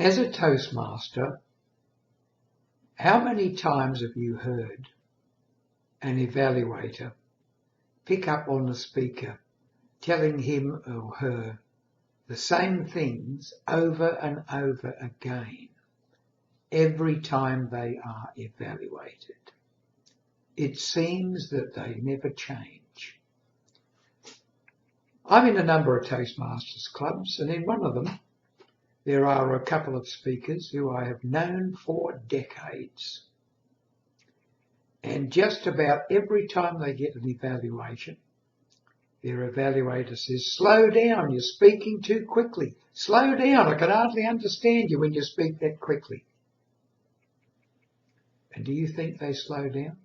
As a Toastmaster, how many times have you heard an evaluator pick up on the speaker telling him or her the same things over and over again every time they are evaluated? It seems that they never change. I'm in a number of Toastmasters clubs, and in one of them there are a couple of speakers who I have known for decades. And just about every time they get an evaluation, their evaluator says, "Slow down, you're speaking too quickly. Slow down, I can hardly understand you when you speak that quickly." And do you think they slow down?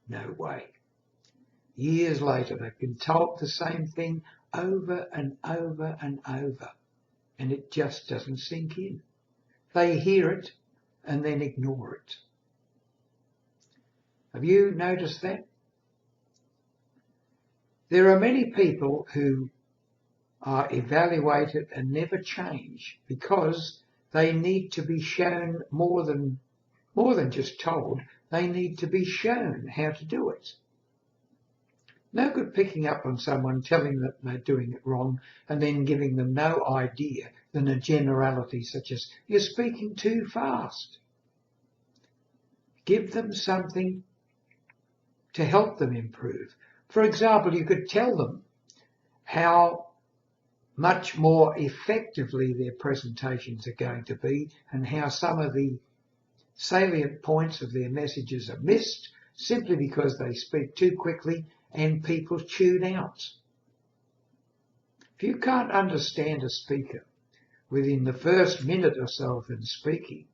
No way. Years later, they've been told the same thing over and over and over, and it just doesn't sink in. They hear it and then ignore it. Have you noticed that? There are many people who are evaluated and never change because they need to be shown more than just told. They need to be shown how to do it. No good picking up on someone telling them they're doing it wrong and then giving them no idea than a generality such as, "You're speaking too fast." Give them something to help them improve. For example, you could tell them how much more effectively their presentations are going to be and how some of the salient points of their messages are missed simply because they speak too quickly and people tune out. If you can't understand a speaker within the first minute or so of them speaking,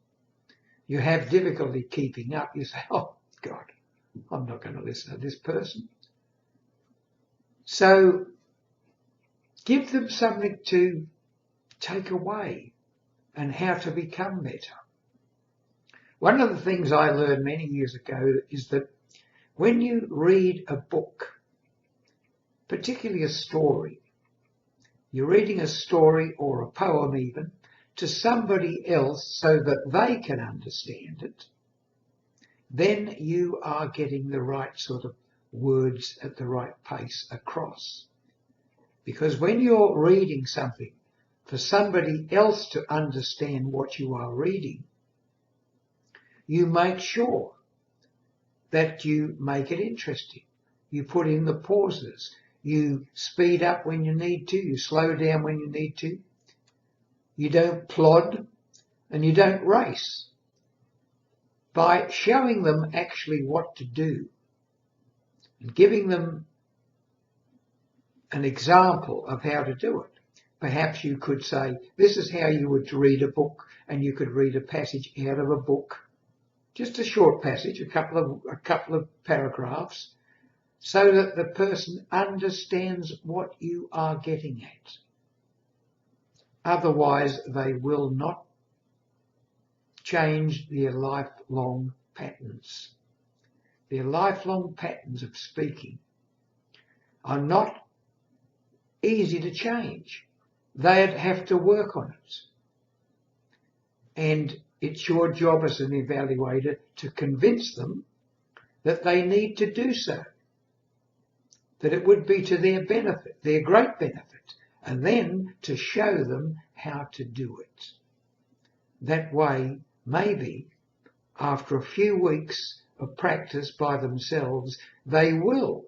you have difficulty keeping up. You say, "Oh God, I'm not going to listen to this person." So give them something to take away and how to become better. One of the things I learned many years ago is that when you read a book, particularly a story, you're reading a story or a poem even to somebody else so that they can understand it, then you are getting the right sort of words at the right pace across. Because when you're reading something for somebody else to understand what you are reading, you make sure that you make it interesting. You put in the pauses. You speed up when you need to. You slow down when you need to. You don't plod and you don't race. By showing them actually what to do and giving them an example of how to do it, perhaps you could say, "This is how you would read a book," and you could read a passage out of a book, just a short passage, a couple of paragraphs, so that the person understands what you are getting at. Otherwise, they will not change their lifelong patterns. Their lifelong patterns of speaking are not easy to change. They'd have to work on it. And it's your job as an evaluator to convince them that they need to do so, that it would be to their benefit, their great benefit, and then to show them how to do it. That way, maybe, after a few weeks of practice by themselves, they will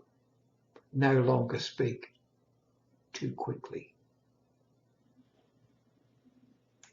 no longer speak too quickly.